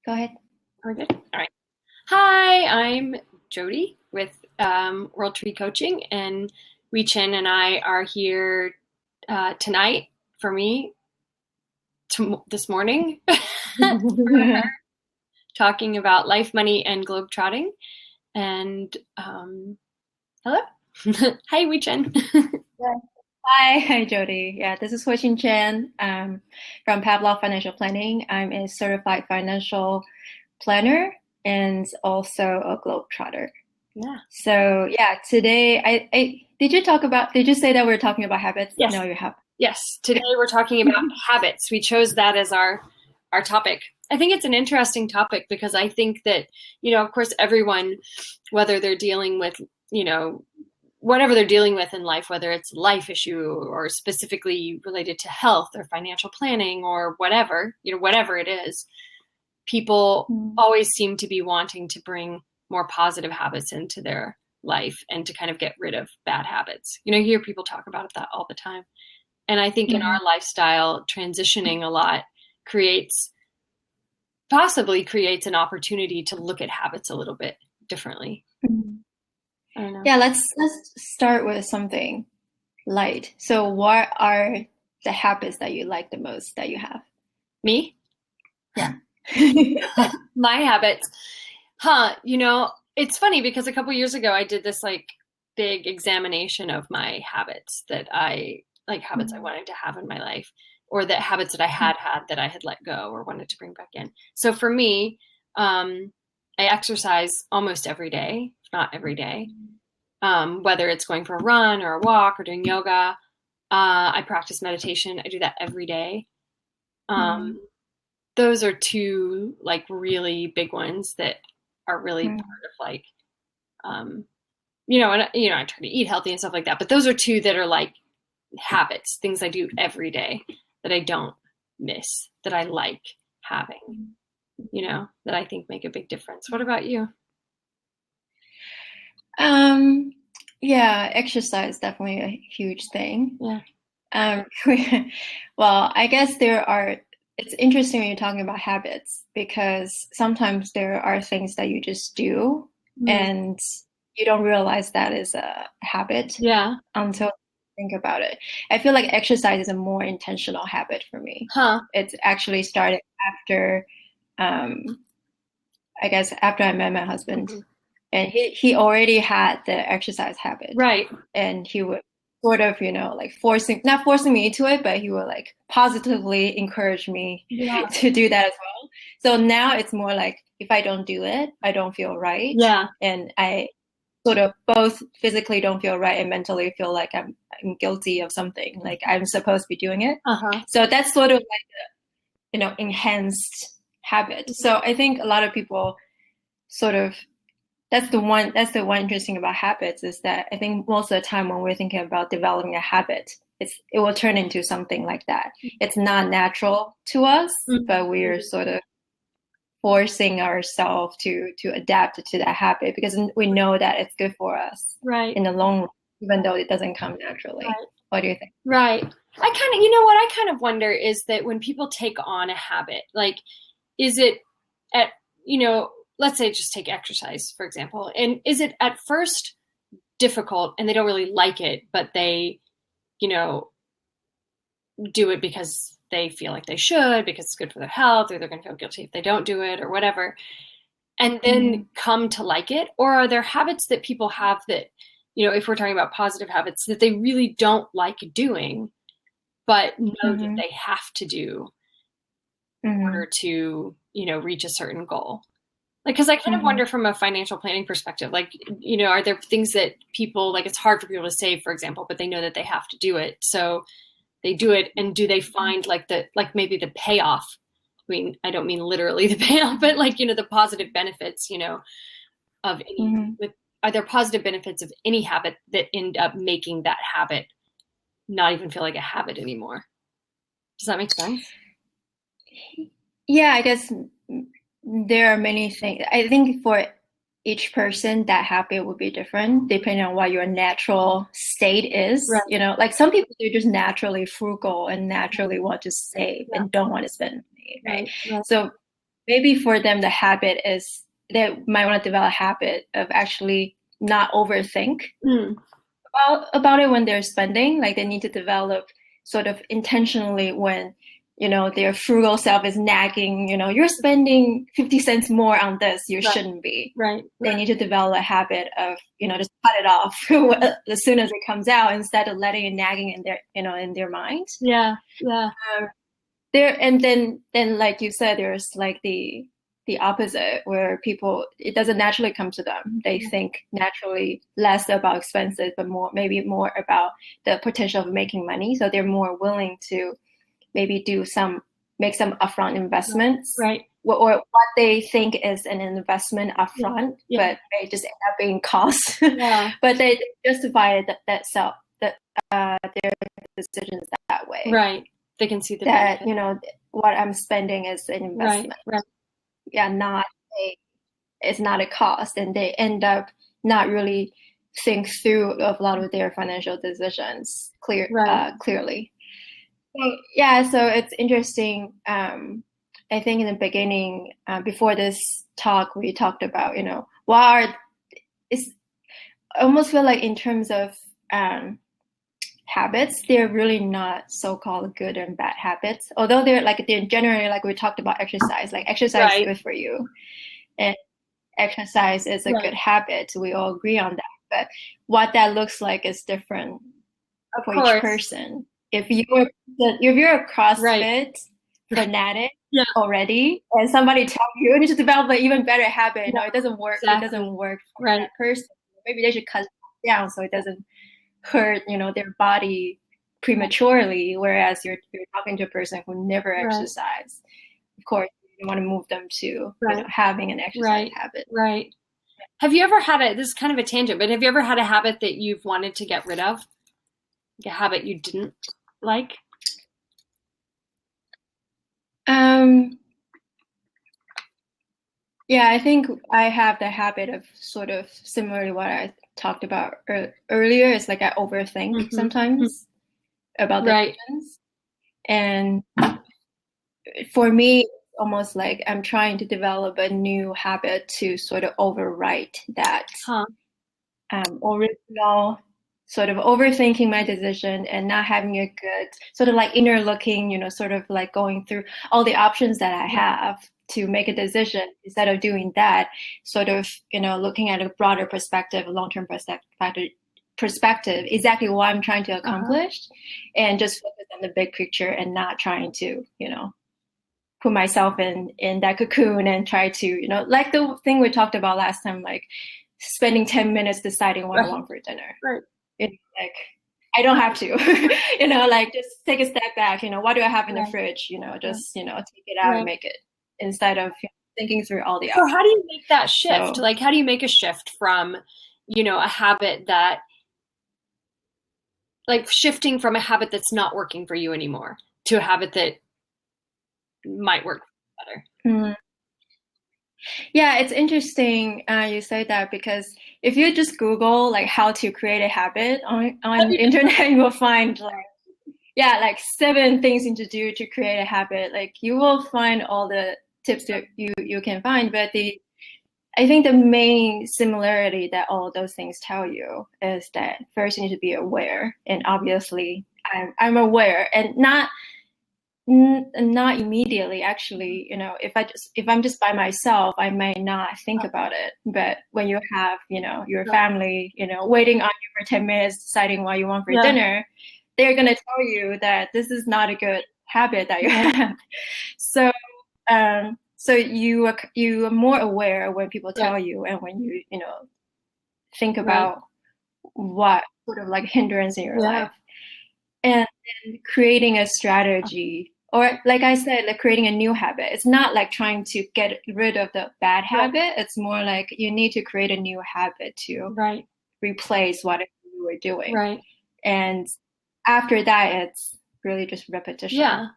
Go ahead. We're good. All right. Hi, I'm Jodi with World Tree Coaching, and Hui-chin and I are here tonight for me this morning talking about life, money, and globetrotting. And hello, hi Hui-chin. Yeah. Hi, Jodi. Yeah, this is Chen from Pavlov Financial Planning. I'm a certified financial planner and also a globetrotter. Yeah. So yeah, today did you say that we're talking about habits? Yes. No, you have. Yes. Today we're talking about habits. We chose that as our topic. I think it's an interesting topic because I think that, of course, everyone, whether they're dealing with, whatever they're dealing with in life, whether it's a life issue or specifically related to health or financial planning or whatever, whatever it is, people always seem to be wanting to bring more positive habits into their life and to kind of get rid of bad habits. You hear people talk about that all the time. And I think in our lifestyle, transitioning a lot possibly creates an opportunity to look at habits a little bit differently. I don't know. Yeah, let's start with something light. So what are the habits that you like the most that you have? Me? Yeah. My habits. It's funny because a couple years ago I did this big examination of my habits that I habits I wanted to have in my life, or the habits that I had that I had let go or wanted to bring back in. So for me, I exercise almost every day, if not every day, whether it's going for a run or a walk or doing yoga. I practice meditation. I do that every day. Those are two really big ones that are really part of and I try to eat healthy and stuff like that. But those are two that are habits, things I do every day that I don't miss, that I like having, that I think make a big difference. What about you? Yeah, exercise definitely a huge thing. Yeah. Well, I guess it's interesting when you're talking about habits because sometimes there are things that you just do and you don't realize that is a habit until you think about it. I feel like exercise is a more intentional habit for me. It's actually started after, I guess, after I met my husband. And he already had the exercise habit. Right. And he would sort of, not forcing me into it, but he would positively encourage me to do that as well. So now it's more like if I don't do it, I don't feel right. Yeah. And I sort of both physically don't feel right and mentally feel like I'm guilty of something, like I'm supposed to be doing it. So that's sort of enhanced habit. So I think a lot of people sort of that's the one interesting about habits is that I think most of the time when we're thinking about developing a habit, it will turn into something like that. It's not natural to us, but we're sort of forcing ourselves to adapt to that habit because we know that it's good for us in the long run, even though it doesn't come naturally. What do you think? Right. I kind of wonder is that when people take on a habit, is it let's say just take exercise, for example. And is it at first difficult and they don't really like it, but they, do it because they feel like they should, because it's good for their health, or they're going to feel guilty if they don't do it or whatever, and then come to like it? Or are there habits that people have that, if we're talking about positive habits, that they really don't like doing, but know that they have to do in order to, reach a certain goal? Because I kind of wonder from a financial planning perspective, are there things that people, it's hard for people to save, for example, but they know that they have to do it. So they do it. And do they find maybe the payoff? I mean, I don't mean literally the payoff, but the positive benefits, of any, are there positive benefits of any habit that end up making that habit not even feel like a habit anymore? Does that make sense? Yeah, I guess there are many things. I think for each person, that habit would be different depending on what your natural state is. Right. Some people, they're just naturally frugal and naturally want to save and don't want to spend money, right? So maybe for them the habit is they might want to develop a habit of actually not overthink Mm. about it when they're spending. Like they need to develop sort of intentionally when their frugal self is nagging, you're spending 50 cents more on this, you Right. shouldn't be. Right. They need to develop a habit of just cut it off as soon as it comes out instead of letting it nagging in their mind. Yeah. Yeah. There and then like you said, there's like the opposite where people, it doesn't naturally come to them. They think naturally less about expenses, but maybe more about the potential of making money. So they're more willing to maybe make some upfront investments, Right. or what they think is an investment upfront, Yeah. but they just end up being cost. Yeah. But they justify their decisions that way. Right. They can see the That benefit. what I'm spending is an investment. Right. Yeah, it's not a cost, and they end up not really think through a lot of their financial decisions clearly. So, yeah, so it's interesting. I think in the beginning, before this talk, we talked about, I almost feel like in terms of habits, they're really not so-called good and bad habits. Although they're generally, like we talked about exercise, like exercise is good for you. And exercise is a good habit. We all agree on that. But what that looks like is different for each person. If you're a CrossFit fanatic already, and somebody tells you need to develop an even better habit, it doesn't work. Exactly. It doesn't work for that person. Maybe they should cut it down so it doesn't hurt, their body prematurely. Whereas you're talking to a person who never exercised. Of course, you want to move them to having an exercise habit. Right. Have you ever had this is kind of a tangent, but have you ever had a habit that you've wanted to get rid of? Like a habit you didn't like? Yeah, I think I have the habit of sort of similar to what I talked about earlier. It's like I overthink sometimes about the decisions. And for me, almost like I'm trying to develop a new habit to sort of overwrite that original sort of overthinking my decision and not having a good sort of like inner looking, sort of like going through all the options that I have to make a decision. Instead of doing that, sort of, looking at a broader perspective, a long-term perspective, exactly what I'm trying to accomplish, and just focus on the big picture and not trying to, put myself in that cocoon and try to, like the thing we talked about last time, like spending 10 minutes deciding what I want for dinner. Right. It's like, I don't have to, like just take a step back, what do I have in the fridge, just, take it out and make it, instead of thinking through all the options. So how do you make that shift? Like, how do you make a shift from, a habit that, like shifting from a habit that's not working for you anymore to a habit that might work better? Mm-hmm. Yeah, it's interesting you say that, because if you just Google like how to create a habit on the internet, you will find like 7 things you need to do to create a habit. Like you will find all the tips that you can find, but I think the main similarity that all of those things tell you is that first you need to be aware, and obviously I'm aware, and not immediately, actually. If I'm just by myself, I may not think about it. But when you have, your family, waiting on you for 10 minutes, deciding what you want for dinner, they're going to tell you that this is not a good habit that you have. So, so you are more aware when people tell you, and when you, think about what sort of like hindrance in your life. And then creating a strategy, or like I said, like creating a new habit. It's not like trying to get rid of the bad habit. It's more like you need to create a new habit to replace what you were doing. Right. And after that, it's really just repetition.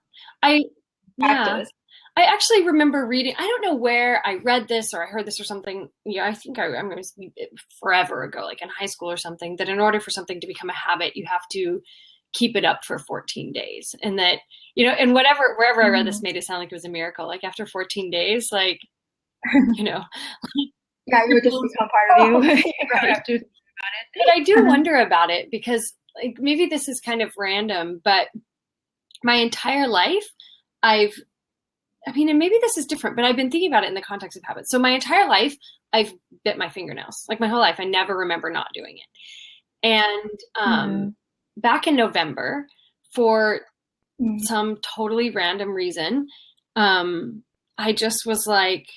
Practice. I actually remember reading, I don't know where I read this or I heard this or something. I think I'm going to forever ago, like in high school or something, that in order for something to become a habit, you have to keep it up for 14 days. And that, and wherever I read this made it sound like it was a miracle. Like after 14 days, like, yeah, you would just become part of you. Right. But I do wonder about it because like maybe this is kind of random, but my entire life and maybe this is different, but I've been thinking about it in the context of habits. So my entire life, I've bit my fingernails. Like my whole life, I never remember not doing it. And back in November, for some totally random reason, I just was like,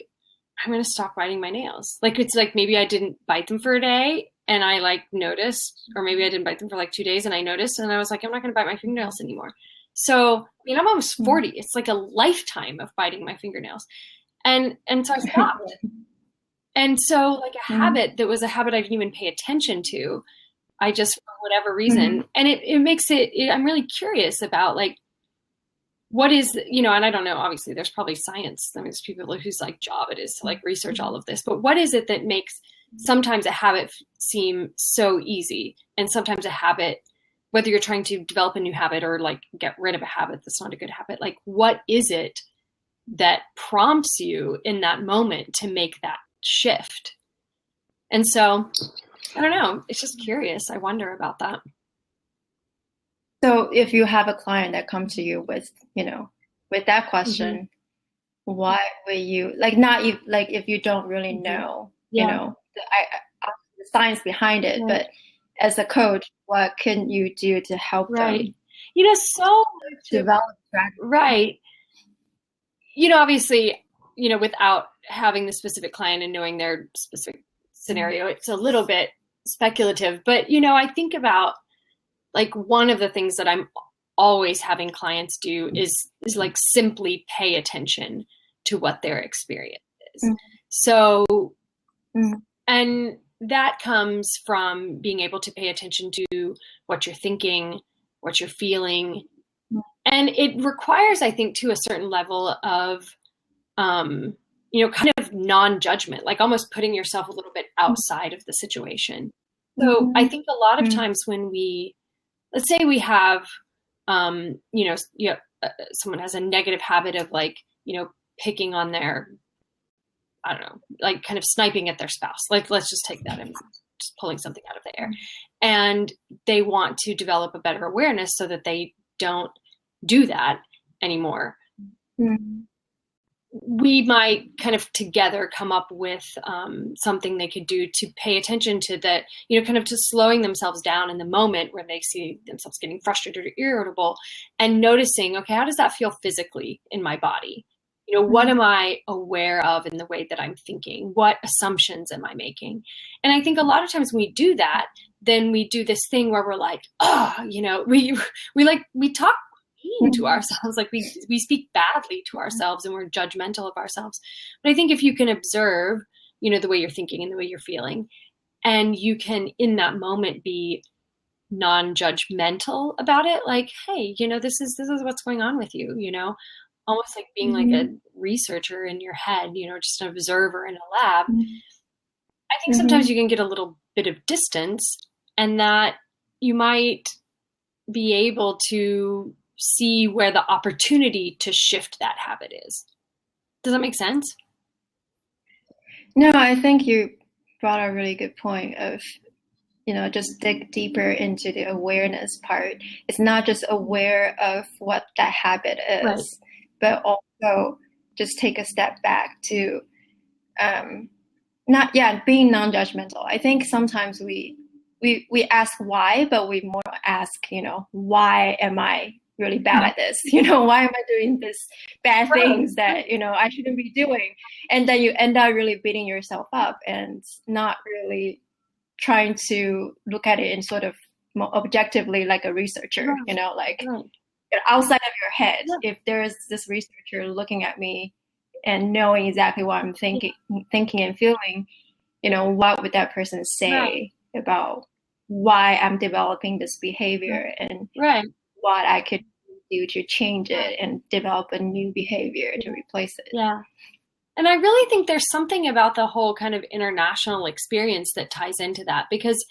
I'm going to stop biting my nails. Like, it's like maybe I didn't bite them for a day and I like noticed, or maybe I didn't bite them for like 2 days and I noticed, and I was like, I'm not going to bite my fingernails anymore. So, I'm almost 40. It's like a lifetime of biting my fingernails. And so I stopped. And so like a habit that was a habit I didn't even pay attention to, I just, for whatever reason, and it makes I'm really curious about like, what is, and I don't know, obviously there's probably science. I mean, there's people whose like job it is to like research all of this, but what is it that makes sometimes a habit seem so easy and sometimes a habit, whether you're trying to develop a new habit or like get rid of a habit that's not a good habit, like what is it that prompts you in that moment to make that shift? And so I don't know, it's just curious. I wonder about that. So if you have a client that comes to you with, with that question, why would you if you don't really know, the science behind it, but as a coach, what can you do to help them? So develop strategy. Right. Obviously, without having the specific client and knowing their specific scenario, it's a little bit speculative, but, I think about like one of the things that I'm always having clients do is like simply pay attention to what their experience is. So, and that comes from being able to pay attention to what you're thinking, what you're feeling. And it requires, I think, to a certain level of, kind of non-judgment, like almost putting yourself a little bit outside of the situation. So I think a lot of times when let's say we have, someone has a negative habit of like, picking on their, I don't know, like kind of sniping at their spouse. Like, let's just take that and just pulling something out of the air. And they want to develop a better awareness so that they don't do that anymore. We might kind of together come up with something they could do to pay attention to that, kind of to slowing themselves down in the moment where they see themselves getting frustrated or irritable and noticing, okay, how does that feel physically in my body? What am I aware of in the way that I'm thinking? What assumptions am I making? And I think a lot of times when we do that, then we do this thing where we're like, we talk to ourselves, like we speak badly to ourselves and we're judgmental of ourselves. But I think if you can observe, the way you're thinking and the way you're feeling, and you can in that moment be non-judgmental about it, like, hey, this is what's going on with you, almost like being like a researcher in your head, just an observer in a lab. I think sometimes you can get a little bit of distance and that you might be able to see where the opportunity to shift that habit is. Does that make sense? No, I think you brought a really good point of, just dig deeper into the awareness part. It's not just aware of what that habit is, but also just take a step back to being non-judgmental. I think sometimes we ask why, but we more ask, why am I really bad at this? Why am I doing this bad things that, I shouldn't be doing? And then you end up really beating yourself up and not really trying to look at it in sort of more objectively like a researcher, outside of your head. If there's this researcher looking at me and knowing exactly what I'm thinking and feeling, what would that person say about why I'm developing this behavior and what I could do to change it and develop a new behavior to replace it. Yeah. And I really think there's something about the whole kind of international experience that ties into that, because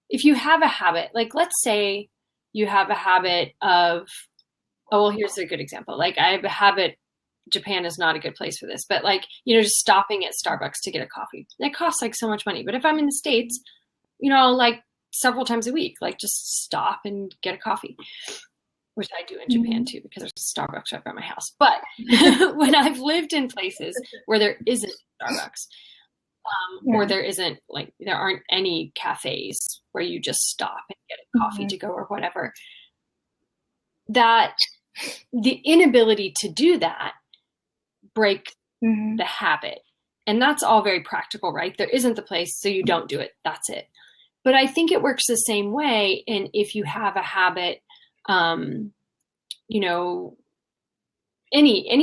if you have a habit, like let's say, you have a habit of, oh, well, here's a good example. Like I have a habit, Japan is not a good place for this, but like, just stopping at Starbucks to get a coffee. It costs like so much money. But if I'm in the States, like several times a week, like just stop and get a coffee, which I do in Japan too, because there's a Starbucks right by my house. But when I've lived in places where there isn't Starbucks, or there isn't there aren't any cafes where you just stop and get a coffee to go or whatever, that the inability to do that breaks the habit. And that's all very practical, right? There isn't the place, so you don't do it. That's it. But I think it works the same way. And if you have a habit, any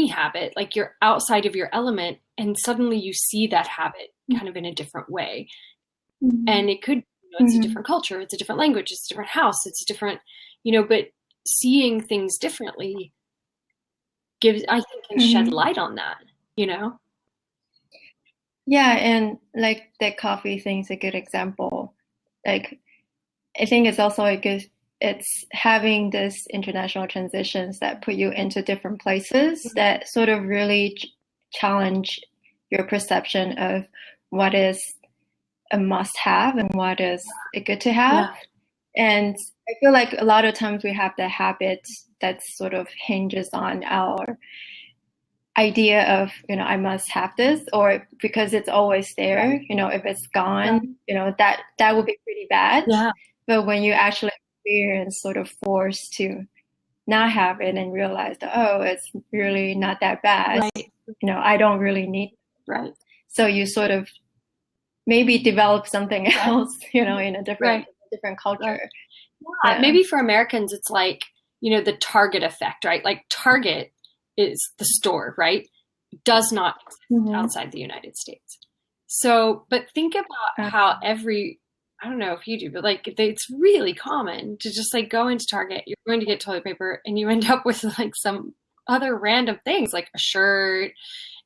habit, like you're outside of your element and suddenly you see that habit kind of in a different way. And it could, it's a different culture, it's a different language, it's a different house, it's a different, but seeing things differently I think can shed light on that, Yeah, and like the coffee thing's a good example. Like, I think it's also it's having this international transitions that put you into different places that sort of really challenge your perception of what is a must-have and what is a good to have. And I feel like a lot of times we have the habit that sort of hinges on our idea of, I must have this, or because it's always there, if it's gone, that would be pretty bad. But when you actually experience sort of forced to not have it and realize that, oh, it's really not that bad, I don't really need it. So you sort of maybe develop something else, in a different culture. Maybe for Americans, it's like, the Target effect, right? Like Target is the store, right? Does not exist outside the United States. So, but think about how I don't know if you do, but like it's really common to just like go into Target, you're going to get toilet paper and you end up with like some other random things like a shirt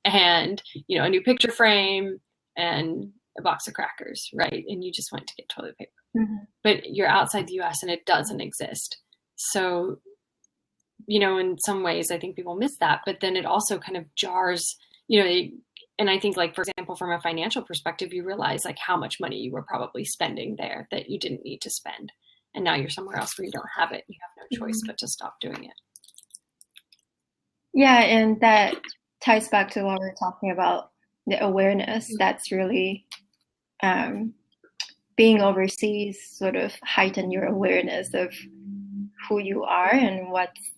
and, a new picture frame and a box of crackers, right? And you just went to get toilet paper. But you're outside the US and it doesn't exist. So, in some ways, I think people miss that, but then it also kind of jars, and I think like, for example, from a financial perspective, you realize like how much money you were probably spending there that you didn't need to spend. And now you're somewhere else where you don't have it. You have no choice but to stop doing it. Yeah. And that ties back to what we're talking about, the awareness. That's really, being overseas sort of heighten your awareness of who you are and what's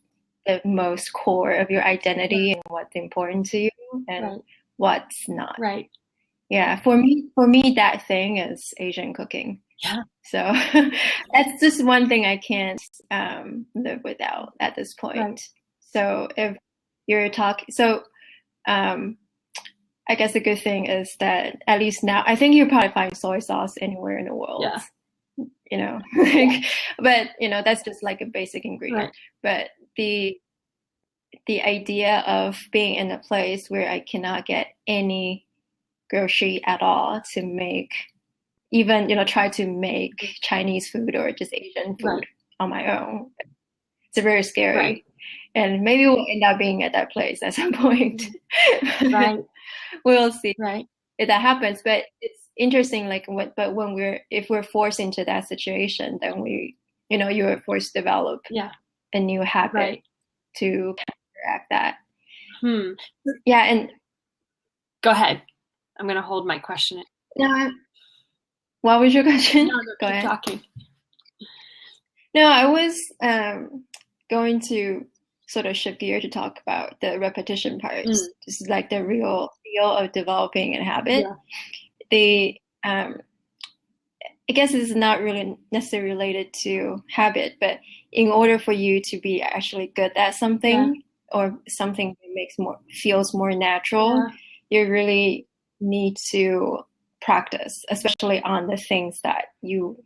the most core of your identity and what's important to you and what's not. Yeah. For me, that thing is Asian cooking. Yeah. So that's just one thing I can't live without at this point. So if you're talking, I guess the good thing is that at least now, I think you probably find soy sauce anywhere in the world. But that's just like a basic ingredient. But the idea of being in a place where I cannot get any grocery at all to make, even try to make Chinese food or just Asian food on my own, it's very scary. And maybe we'll end up being at that place at some point. We'll see if that happens. But it's interesting, if we're forced into that situation, then you are forced to develop a new habit to counteract that. Yeah, and go ahead. I'm going to hold my question. What was your question? No, go ahead. Talking. No, I was going to sort of shift gear to talk about the repetition part. This is like the real feel of developing a habit. I guess this is not really necessarily related to habit, but in order for you to be actually good at something or something that feels more natural, you really need to practice, especially on the things that you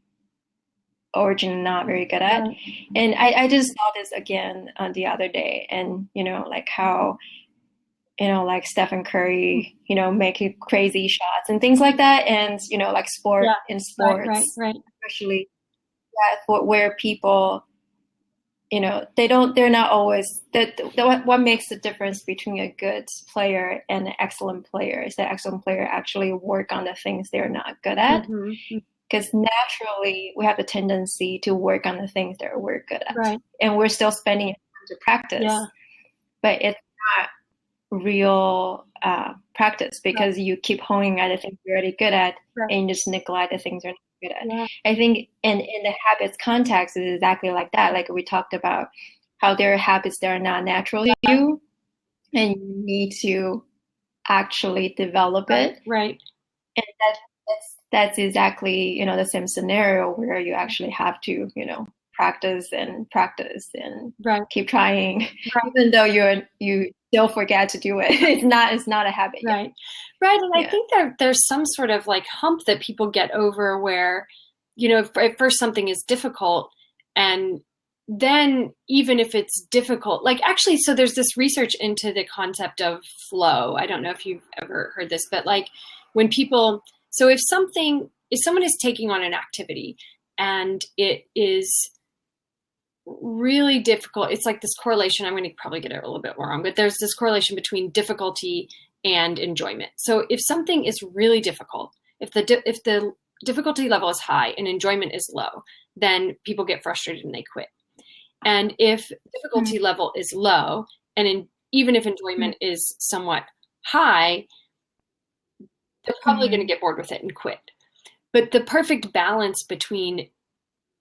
originally not very good at. And I just saw this again on the other day, and like how like Stephen Curry making crazy shots and things like that, and like in sports especially for where people they're not always what makes the difference between a good player and an excellent player is that excellent player actually work on the things they're not good at. Because naturally we have a tendency to work on the things that we're good at. Right. And we're still spending time to practice. Yeah. But it's not real practice because you keep honing at the things you're already good at and you just neglect the things you're not good at. Yeah. I think in the habits context is exactly like that. Like we talked about how there are habits that are not natural to you and you need to actually develop it. Right. And that's exactly, the same scenario where you actually have to, practice and keep trying, even though you still forget to do it. It's not a habit yet. Right. And I think there's some sort of like hump that people get over where, at first something is difficult, and then even if it's difficult, like actually, so there's this research into the concept of flow. I don't know if you've ever heard this, but like when people, so if someone is taking on an activity and it is really difficult, it's like this correlation, I'm going to probably get it a little bit wrong, but there's this correlation between difficulty and enjoyment. So if something is really difficult, if the difficulty level is high and enjoyment is low, then people get frustrated and they quit. And if difficulty level is low and even if enjoyment is somewhat high, they're probably going to get bored with it and quit. But the perfect balance between,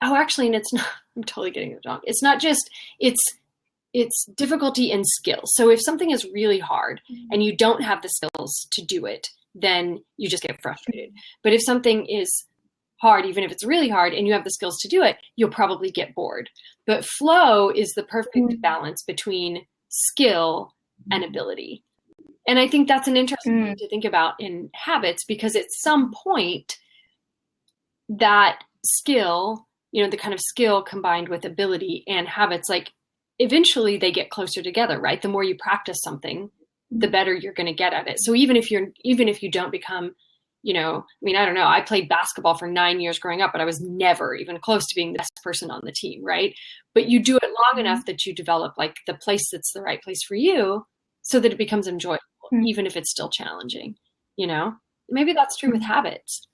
and it's not, I'm totally getting it wrong. It's not just, it's difficulty and skill. So if something is really hard and you don't have the skills to do it, then you just get frustrated. But if something is hard, even if it's really hard and you have the skills to do it, you'll probably get bored. But flow is the perfect balance between skill and ability. And I think that's an interesting thing to think about in habits, because at some point that skill, the kind of skill combined with ability and habits, like eventually they get closer together, right? The more you practice something, the better you're going to get at it. So even if you don't become, I don't know, I played basketball for 9 years growing up, but I was never even close to being the best person on the team, right? But you do it long enough that you develop like the place that's the right place for you so that it becomes enjoyable, even if it's still challenging, Maybe that's true with habits.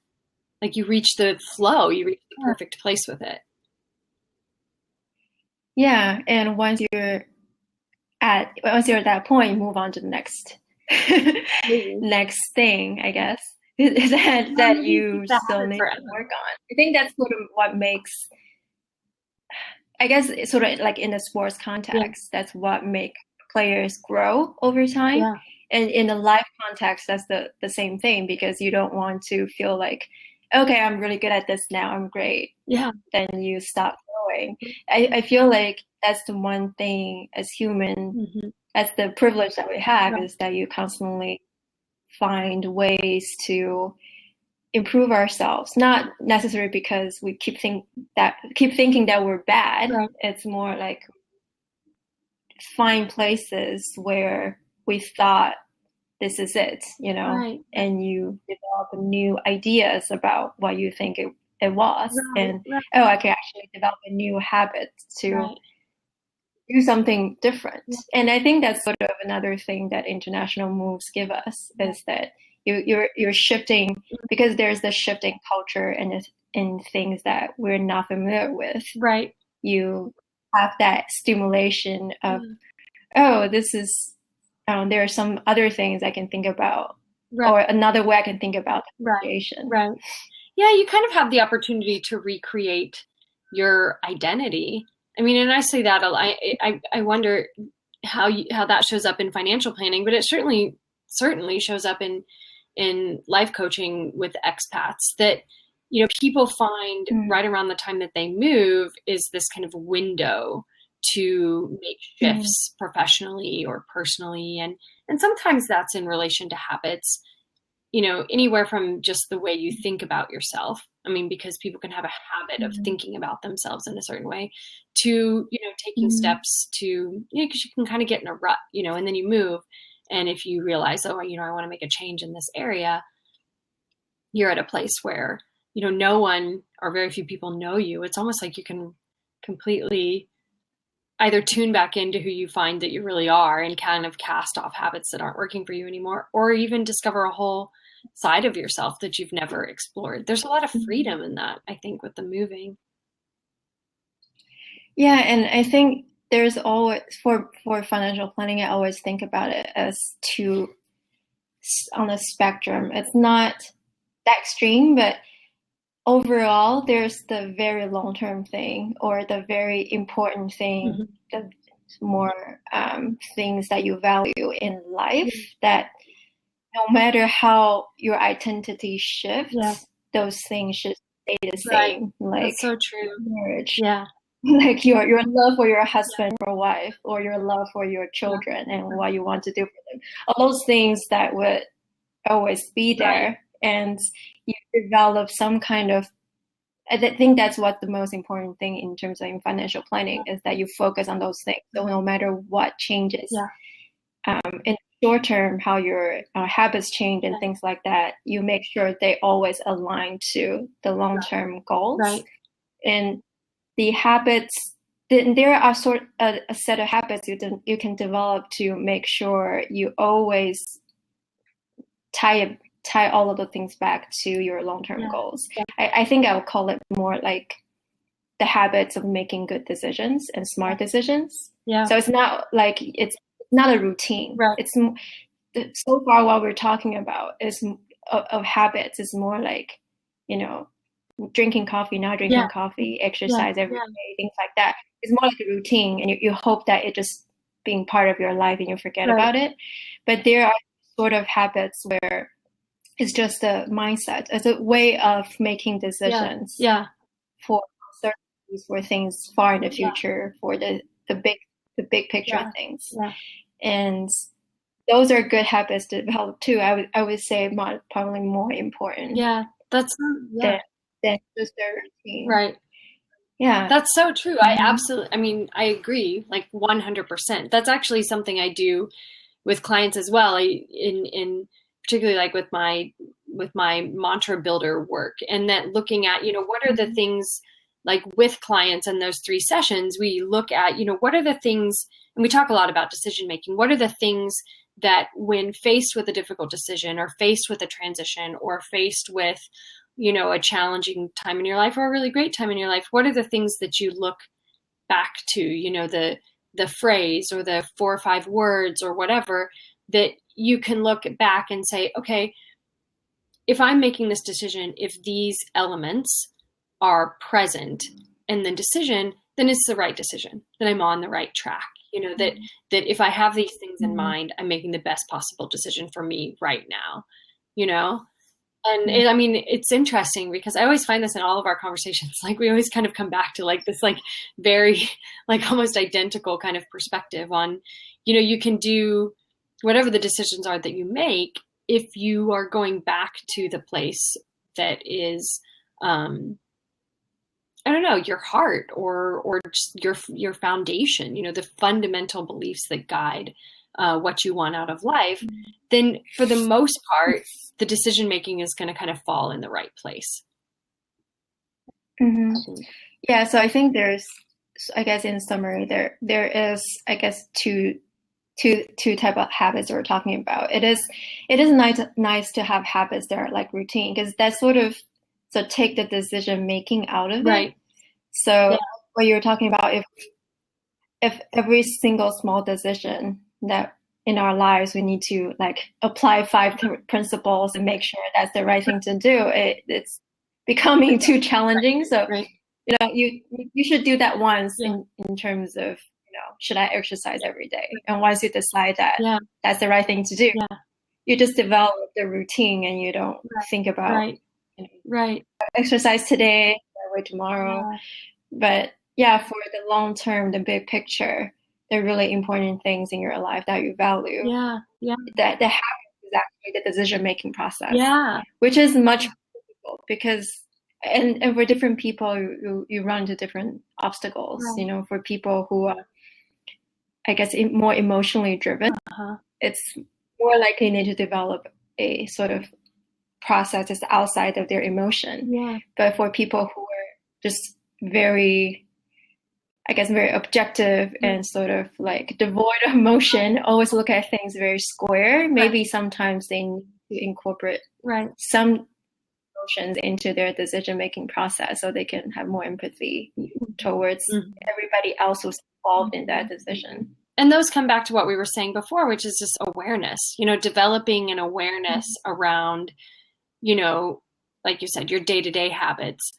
Like you reach the flow, you reach the perfect place with it. Yeah, and once you're at that point, you move on to the next next thing, I guess, that you still need to work on. I think that's sort of what makes, I guess, it's sort of like in the sports context, that's what makes players grow over time. Yeah. And in the life context, that's the same thing, because you don't want to feel like, okay, I'm really good at this now, I'm great. Yeah. Then you stop growing. I feel like that's the one thing as human, that's the privilege that we have, is that you constantly find ways to improve ourselves. Not necessarily because we keep thinking that we're bad. It's more like find places where we thought this is it, and you develop new ideas about what you think it was. I can actually develop a new habit to do something different. And I think that's sort of another thing that international moves give us, is that you're shifting, because there's the shifting culture and in things that we're not familiar with. Right. You have that stimulation of, this is, there are some other things I can think about, or another way I can think about the situation. Right. Yeah, you kind of have the opportunity to recreate your identity. I mean, and I say that a lot. I wonder how that shows up in financial planning, but it certainly shows up in life coaching with expats, that people find right around the time that they move is this kind of window to make shifts professionally or personally, and sometimes that's in relation to habits, anywhere from just the way you think about yourself. I mean, because people can have a habit of thinking about themselves in a certain way, to, taking steps to, because you can kind of get in a rut, and then you move. And if you realize, I want to make a change in this area, you're at a place where, no one or very few people know you. It's almost like you can completely either tune back into who you find that you really are and kind of cast off habits that aren't working for you anymore, or even discover a whole side of yourself that you've never explored. There's a lot of freedom in that, I think, with the moving. Yeah, and I think there's always, for financial planning, I always think about it as two on a spectrum. It's not that extreme, but overall, there's the very long-term thing, or the very important thing, the more things that you value in life, that no matter how your identity shifts, those things should stay the same. Like, that's so true. Marriage. Yeah. Like your love for your husband or wife, or your love for your children and what you want to do for them. All those things that would always be there. And you develop some kind of, I think that's what the most important thing in terms of financial planning is, that you focus on those things. So no matter what changes, in short term, how your habits change and things like that, you make sure they always align to the long-term goals. And the habits, there are a set of habits you can develop to make sure you always tie all of the things back to your long-term goals. I think I would call it more like the habits of making good decisions and smart decisions. So it's not like it's not a routine. It's so far what we're talking about is of habits is more like, drinking coffee, not drinking coffee, exercise every day, things like that. It's more like a routine, and you hope that it just being part of your life and you forget about it. But there are sort of habits where it's just a mindset. It's a way of making decisions for uncertainties, for things far in the future, for the big picture things. And those are good habits to develop too. I would say probably more important. That's than just their routine. That's so true. I agree, like 100%. That's actually something I do with clients as well. In particularly like with my mantra builder work, and that looking at, what are the things, like with clients in those 3 sessions, we look at, what are the things, and we talk a lot about decision making. What are the things that when faced with a difficult decision, or faced with a transition, or faced with, a challenging time in your life or a really great time in your life, what are the things that you look back to, the phrase or the 4 or 5 words or whatever, that you can look back and say, okay, if I'm making this decision, if these elements are present in the decision, then it's the right decision, then I'm on the right track. That if I have these things in mind, I'm making the best possible decision for me right now, And it's interesting because I always find this in all of our conversations. Like we always kind of come back to like this, like very, like almost identical kind of perspective on, you can do whatever the decisions are that you make if you are going back to the place that is, your heart or just your foundation, the fundamental beliefs that guide what you want out of life, then for the most part, the decision making is going to kind of fall in the right place. Yeah, so I think there's, I guess in summary, there is, I guess, two type of habits we're talking about. It is nice to have habits that are like routine, because that's sort of, so take the decision making out of it. So what you're talking about, if every single small decision that in our lives we need to like apply 5 principles and make sure that's the right thing to do, it's becoming too challenging. So you should do that once in terms of, should I exercise every day? And once you decide that that's the right thing to do, you just develop the routine and you don't think about exercise today, wait tomorrow. But for the long term, the big picture, the really important things in your life that you value. That the habit is actually the decision making process. Which is much more difficult because and for different people you run into different obstacles. For people who are, I guess, more emotionally driven, it's more likely need to develop a sort of process that's outside of their emotion. But for people who are just very I guess, very objective and sort of like devoid of emotion, always look at things very square. Maybe sometimes they need to incorporate some emotions into their decision-making process so they can have more empathy towards everybody else who's involved in that decision. And those come back to what we were saying before, which is just awareness, developing an awareness around, like you said, your day-to-day habits,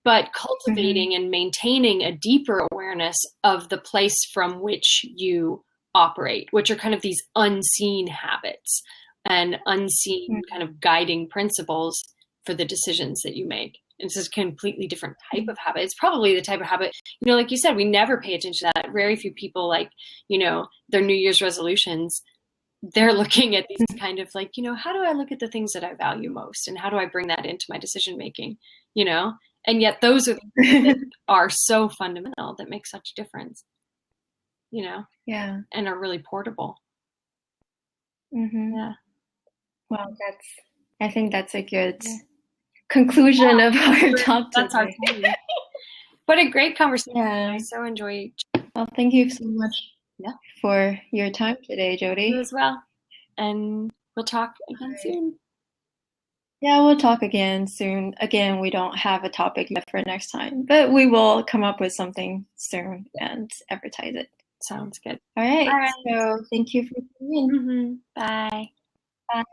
but cultivating and maintaining a deeper awareness of the place from which you operate, which are kind of these unseen habits and unseen kind of guiding principles for the decisions that you make. It's a completely different type of habit. It's probably the type of habit, like you said, we never pay attention to that. Very few people, like, their New Year's resolutions, they're looking at these kind of like, how do I look at the things that I value most? And how do I bring that into my decision making, And yet those are the things that are so fundamental, that make such a difference, Yeah. And are really portable. Yeah. Well, I think that's a good conclusion of our talk today. What a great conversation. Yeah. I so enjoyed. Well, thank you so much for your time today, Jodi. You as well. And we'll talk again soon. Yeah, we'll talk again soon. Again, we don't have a topic yet for next time, but we will come up with something soon and advertise it. Sounds good. All right. So thank you for tuning in. Bye. Bye.